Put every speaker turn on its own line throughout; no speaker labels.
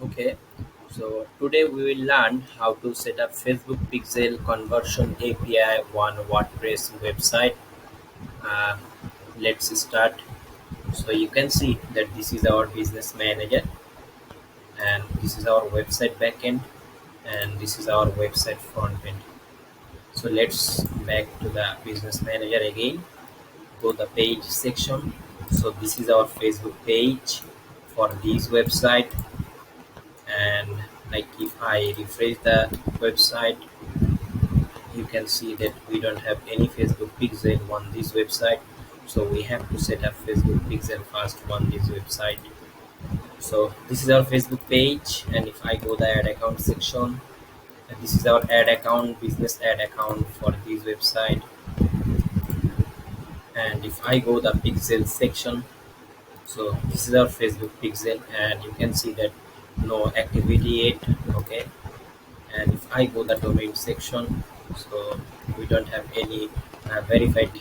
Okay, so today we will learn how to set up Facebook Pixel Conversion API on WordPress website. Uh, let's start. So you can see that this is our business manager and this is our website backend and this is our website front end. So let's back to the business manager again. Go the page section. So this is our Facebook page for this website, and like if I refresh the website, you can see that we don't have any Facebook pixel on this website. So we have to set up Facebook pixel first on this website. So this is our Facebook page, and if I go the add account section, and this is our ad account, business ad account for this website. And if I go the pixel section, so this is our Facebook pixel, and you can see that no activity yet. Okay, and if I go the domain section, so we don't have any verified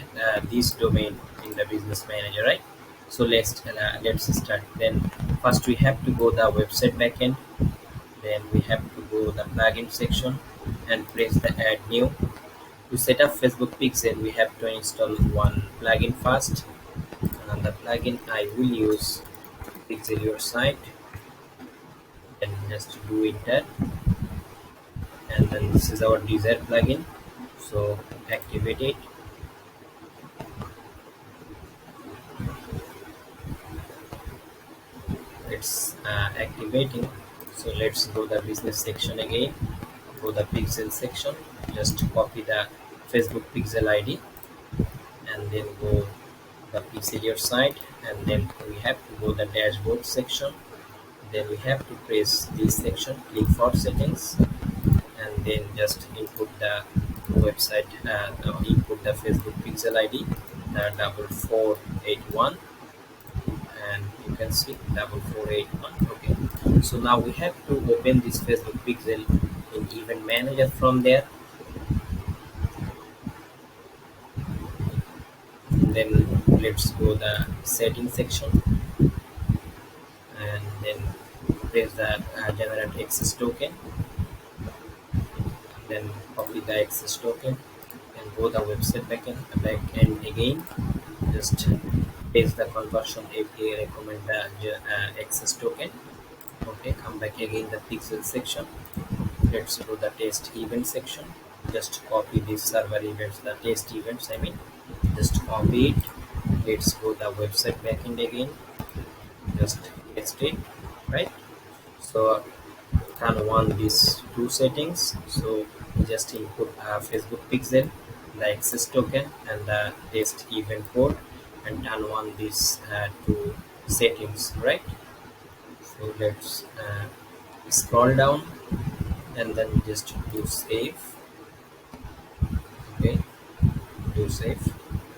this domain in the business manager, right? So let's start. Then first we have to go the website backend. Then we have to go the plugin section and press the add new. To set up Facebook Pixel, we have to install one plugin first, and the plugin I will use Pixel Your Site. Then just do enter, and then this is our desired plugin. So activate it. It's activating. So let's go the business section again. Go the pixel section. Just copy the Facebook pixel ID and then go the pixel site, and then we have to go the dashboard section. Then we have to press this section, click for settings, and then just input the website, input the Facebook pixel ID, 4481, and you can see 4481. Okay, so now we have to open this Facebook pixel in event manager. From there, then let's go the setting section, and then press the generate access token, then copy the access token and go the website backend again. Just paste the conversion API recommend the access token. Okay, come back again the pixel section. Let's go the test event section. Just copy this server events, the test events, I mean, just copy it. Let's go the website backend again. Just paste it, right? So turn on these two settings. So just input Facebook pixel, the access token, and the test event code, and turn on these two settings, right? So let's scroll down and then just do save. Okay, do save.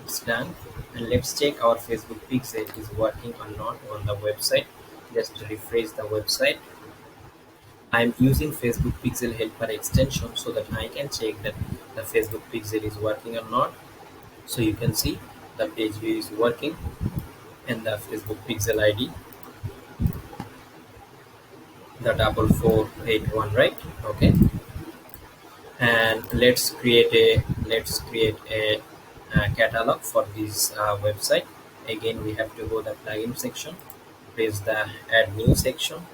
It's done. And let's check our Facebook pixel is working or not on the website. Just refresh the website. I'm using Facebook Pixel Helper extension so that I can check that the Facebook Pixel is working or not. So you can see the page view is working and the Facebook Pixel ID, the 4481, right? Okay. And let's create a catalog for this website. Again, we have to go the plugin section, press the add new section,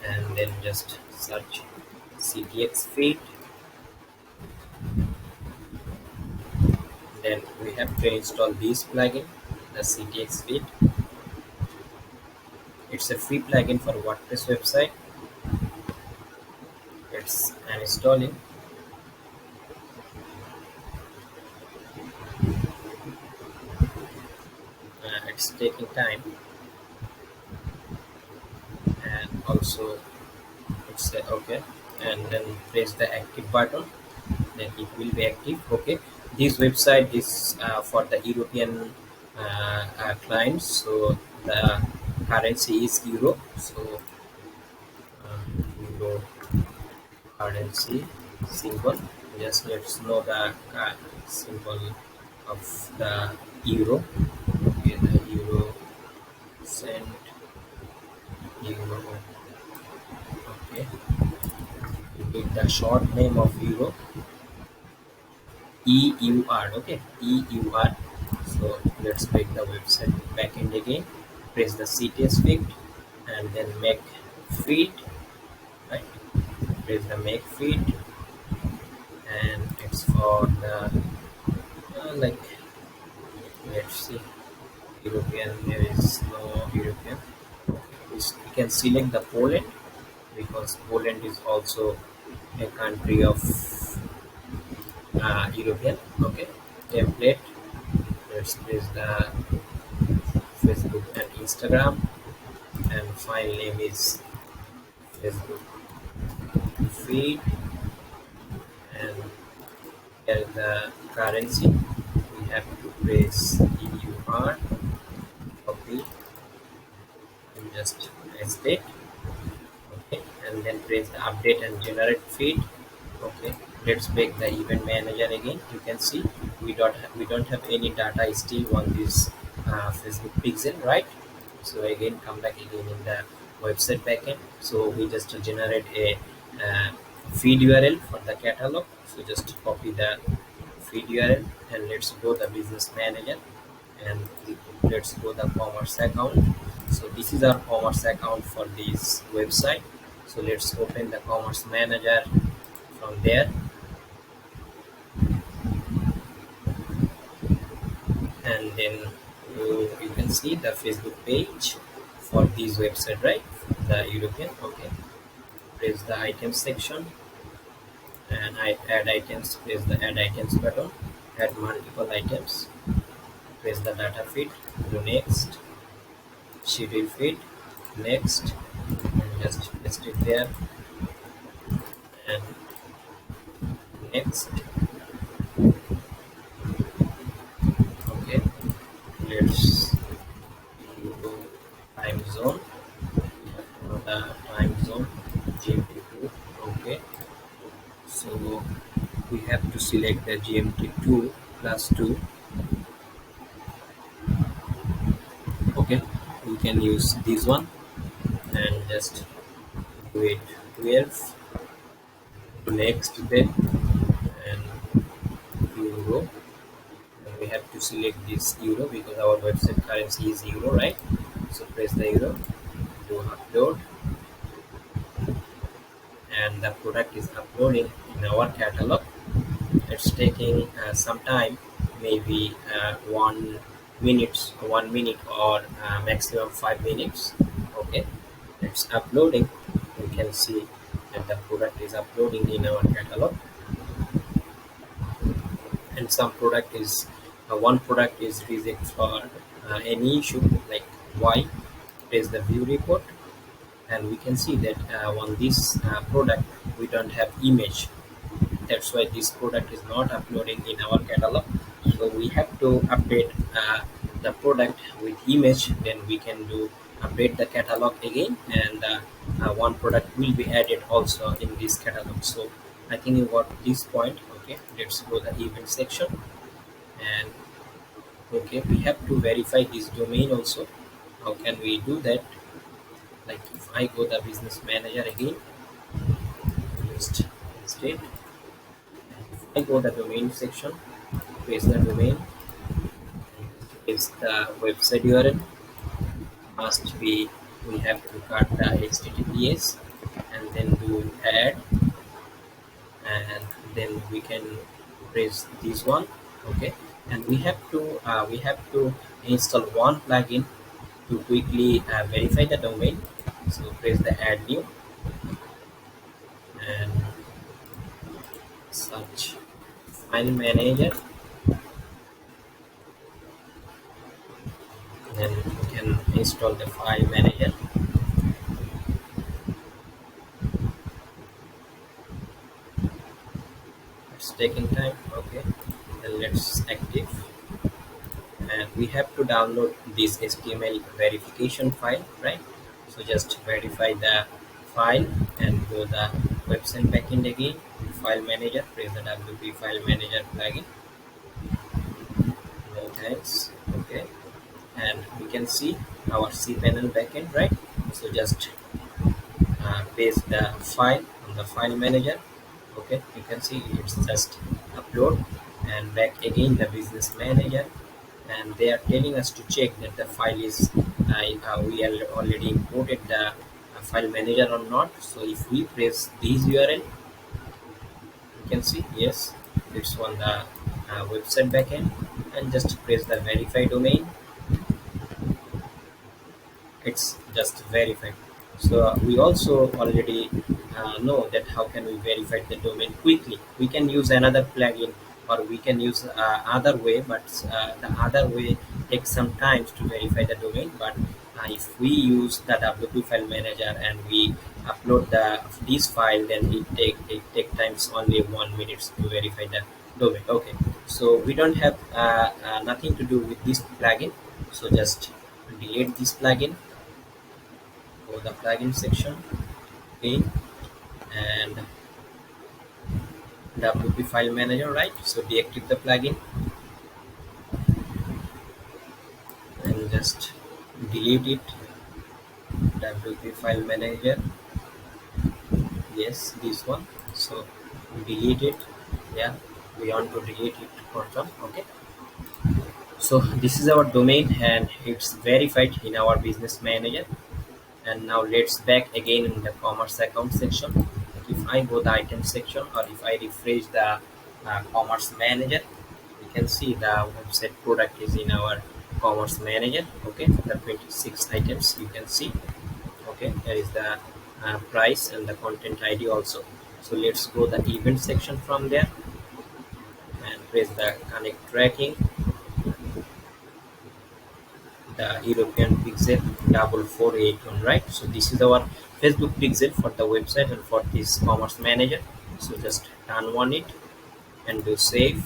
and then just search CTX feed. Then we have to install this plugin, the CTX feed. It's a free plugin for WordPress website. It's installing. It's taking time, and also it's okay. And then press the active button, then it will be active. Okay, this website is for the European clients, so the currency is euro. So euro currency symbol, just let's know the symbol of the euro. Okay, the euro, cent, euro, Okay, you need the short name of Euro, EUR. Okay, EUR. So let's make the website backend again. Press the CTS feed and then make feed. Right. Press the make feed, and it's for the like, let's see, European. There is no European. We can select the Poland because Poland is also a country of European. Okay, template. Let's place the Facebook and Instagram, and file name is Facebook feed, and here the currency. We have to place EUR, copy, and just paste it. Okay, and then press the update and generate feed. Okay, let's make the event manager again. You can see we don't have any data still on this Facebook pixel, right? So again, come back again in the website backend. So we just generate a uh, feed URL for the catalog. So just copy the feed URL, and let's go the business manager, and let's go the commerce account. So this is our commerce account for this website. So let's open the commerce manager from there, and then you can see the Facebook page for this website, right? The European. Okay, press the items section, and I add items. Press the add items button, add multiple items, press the data feed, do next, schedule feed, next, and just paste it there, and next. Okay, let's go time zone. The time zone GMT2. Okay, so we have to select the GMT2 plus 2. Okay, we can use this one and just do it 12. Next then, and euro, and we have to select this euro because our website currency is euro, right? So press the euro, do upload, and the product is uploading in our catalog. It's taking some time, maybe 1 minute or maximum 5 minutes. Okay, it's uploading. You can see that the product is uploading in our catalog, and some product is one product is reject for any issue like why. Is the view report, and we can see that on this product we don't have image. That's why this product is not uploading in our catalog. So we have to update the product with image, then we can do update the catalog again, and one product will be added also in this catalog. So I think you got this point. Okay, let's go the event section, and okay, we have to verify this domain also. How can we do that? Like if I go the business manager again, just state, I go the domain section, paste the domain, is the website URL. Must be, we have to cut the HTTPS and then do add, and then we can press this one. Okay, and we have to install one plugin to quickly verify the domain. So press the add new and search file manager, then we can install the file manager. It's taking time. Okay, then let's active, and we have to download this HTML verification file, right? So just verify the file and go the website backend again, file manager, press the WP file manager plugin. No thanks. Okay, and we can see our cPanel backend, right? So just paste the file on the file manager. Okay, you can see it's just upload, and back again the business manager, and they are telling us to check that the file is we are already imported the file manager or not. So if we press this URL, you can see yes, it's on the website backend, and just press the verify domain. It's just verified. So we also already know that how can we verify the domain quickly. We can use another plugin, or we can use other way, but the other way takes some time to verify the domain. But if we use the W2 file manager and we upload this file, then it take times only 1 minute to verify the domain. Okay, so we don't have nothing to do with this plugin, so just delete this plugin. Go the plugin section in, and WP file manager, right? So deactivate the plugin and just delete it. WP file manager, yes, this one. So delete it. Yeah, we want to delete it. Control. Okay. So this is our domain, and it's verified in our business manager. And now let's back again in the commerce account section. Like if I go the item section, or if I refresh the commerce manager, you can see the website product is in our commerce manager. Okay, the 26 items you can see. Okay, there is the price and the content ID also. So let's go the event section from there, and press the connect tracking, the European Pixel 4481, right? So this is our Facebook pixel for the website and for this commerce manager. So just turn on it and do save.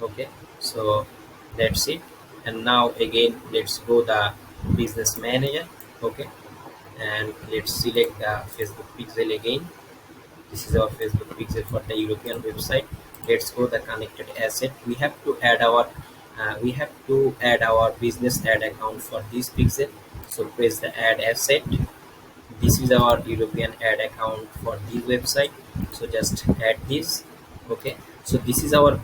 Okay, so that's it. And now again let's go the business manager. Okay, and let's select the Facebook pixel again. This is our Facebook pixel for the European website. Let's go the connected asset. We have to add our business ad account for this pixel. So press the add asset. This is our European ad account for this website. So just add this. Okay. So this is our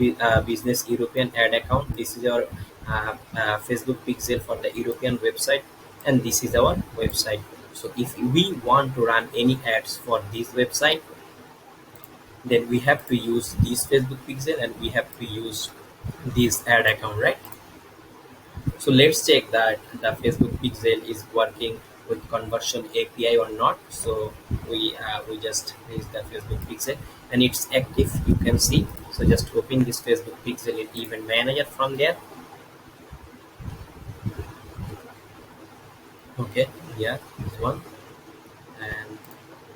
business European ad account. This is our Facebook pixel for the European website, and this is our website. So if we want to run any ads for this website, then we have to use this Facebook pixel, and we have to use this ad account, right? So let's check that the Facebook pixel is working with conversion API or not. So we just use the Facebook pixel, and it's active, you can see. So just open this Facebook pixel in event manager from there. Okay, yeah, this one, and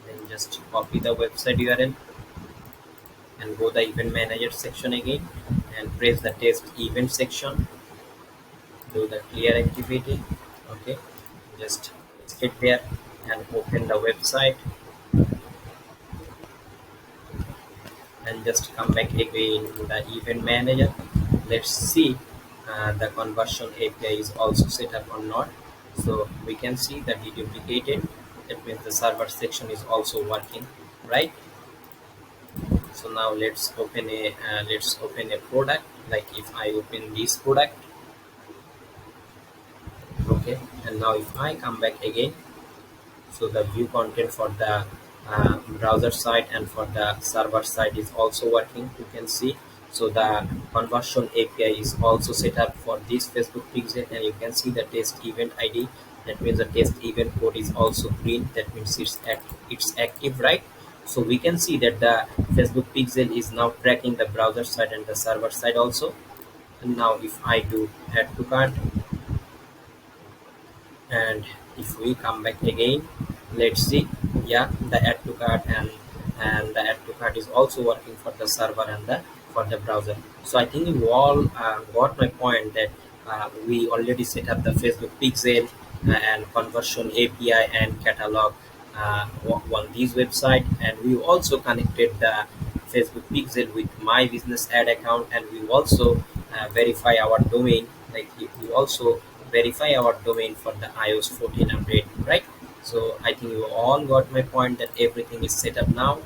then just copy the website URL and go the event manager section again, and press the test event section. Do the clear activity. Okay, just sit there and open the website, and just come back again to the event manager. Let's see the conversion API is also set up or not. So we can see that deduplicated. That means the server section is also working, right? So now let's open a product. Like if I open this product. Okay, and now if I come back again, so the view content for the browser side and for the server side is also working, you can see. So the conversion API is also set up for this Facebook pixel, and you can see the test event ID. That means the test event code is also green. That means it's active, right? So we can see that the Facebook pixel is now tracking the browser side and the server side also. And now if I do add to cart, and if we come back again, let's see, yeah, the add to cart and the add to cart is also working for the server and the for the browser. So I think you all got my point, that we already set up the Facebook pixel and conversion API and catalog on this website, and we also connected the Facebook pixel with my business ad account, and we also verify our domain. Like we also verify our domain for the iOS 14 update, right? So I think you all got my point that everything is set up now.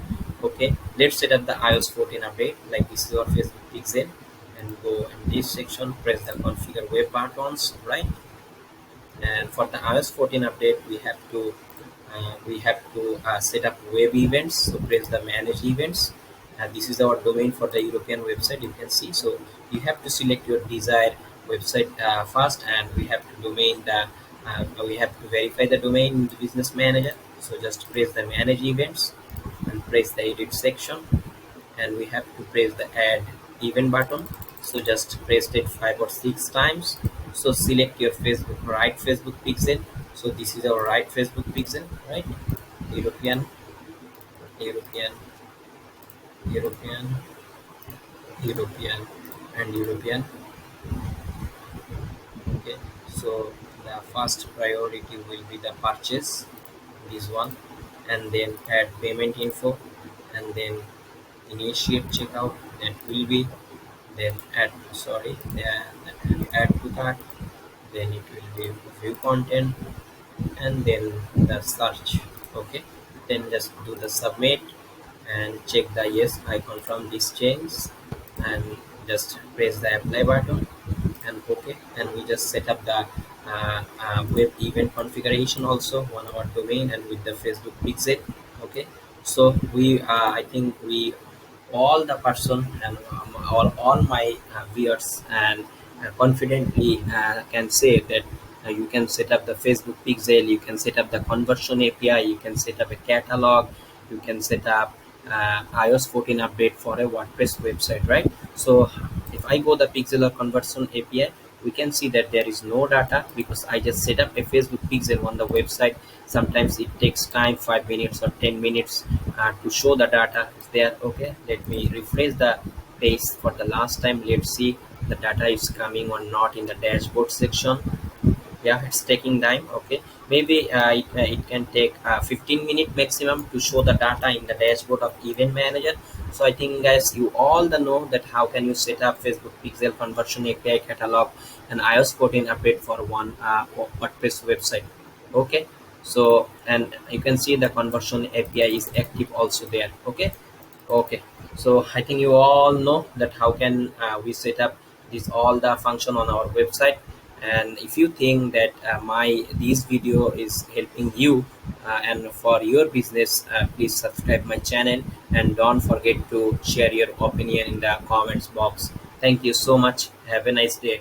Okay, let's set up the iOS 14 update. Like this is your Facebook pixel, and go in this section, press the configure web buttons, right? And for the iOS 14 update, we have to set up web events. So press the manage events, and this is our domain for the European website. You can see. So you have to select your desired website first, and we have to verify the domain in the business manager. So just press the manage events and press the edit section, and we have to press the add event button. So just press it 5 or 6 times. So select your Facebook right Facebook pixel. So this is our right Facebook pixel, right? European, European, European, European, and European. Okay, so the first priority will be the purchase, this one, and then add payment info, and then initiate checkout. That will be, then add, sorry, then add to cart, then it will be view content, and then the search. Okay, then just do the submit and check the yes I confirm this change, and just press the apply button, and okay, and we just set up the web event configuration also on our domain and with the Facebook pixel. Okay, so I think we all the person and all my viewers and confidently can say that you can set up the Facebook pixel, you can set up the conversion API, you can set up a catalog, you can set up iOS 14 update for a WordPress website, right? So if I go the pixel or conversion API, we can see that there is no data because I just set up a Facebook pixel on the website. Sometimes it takes time, 5 minutes or 10 minutes to show the data is there. Okay, let me refresh the page for the last time. Let's see the data is coming or not in the dashboard section. Yeah, it's taking time. Okay, maybe it can take 15 minutes maximum to show the data in the dashboard of event manager. So I think guys, you all the know that how can you set up Facebook pixel conversion API catalog and iOS 14 update for one WordPress website. Okay, so and you can see the conversion API is active also there. Okay. Okay, so I think you all know that how can we set up this all the function on our website. And if you think that my this video is helping you and for your business, please subscribe my channel and don't forget to share your opinion in the comments box. Thank you so much. Have a nice day.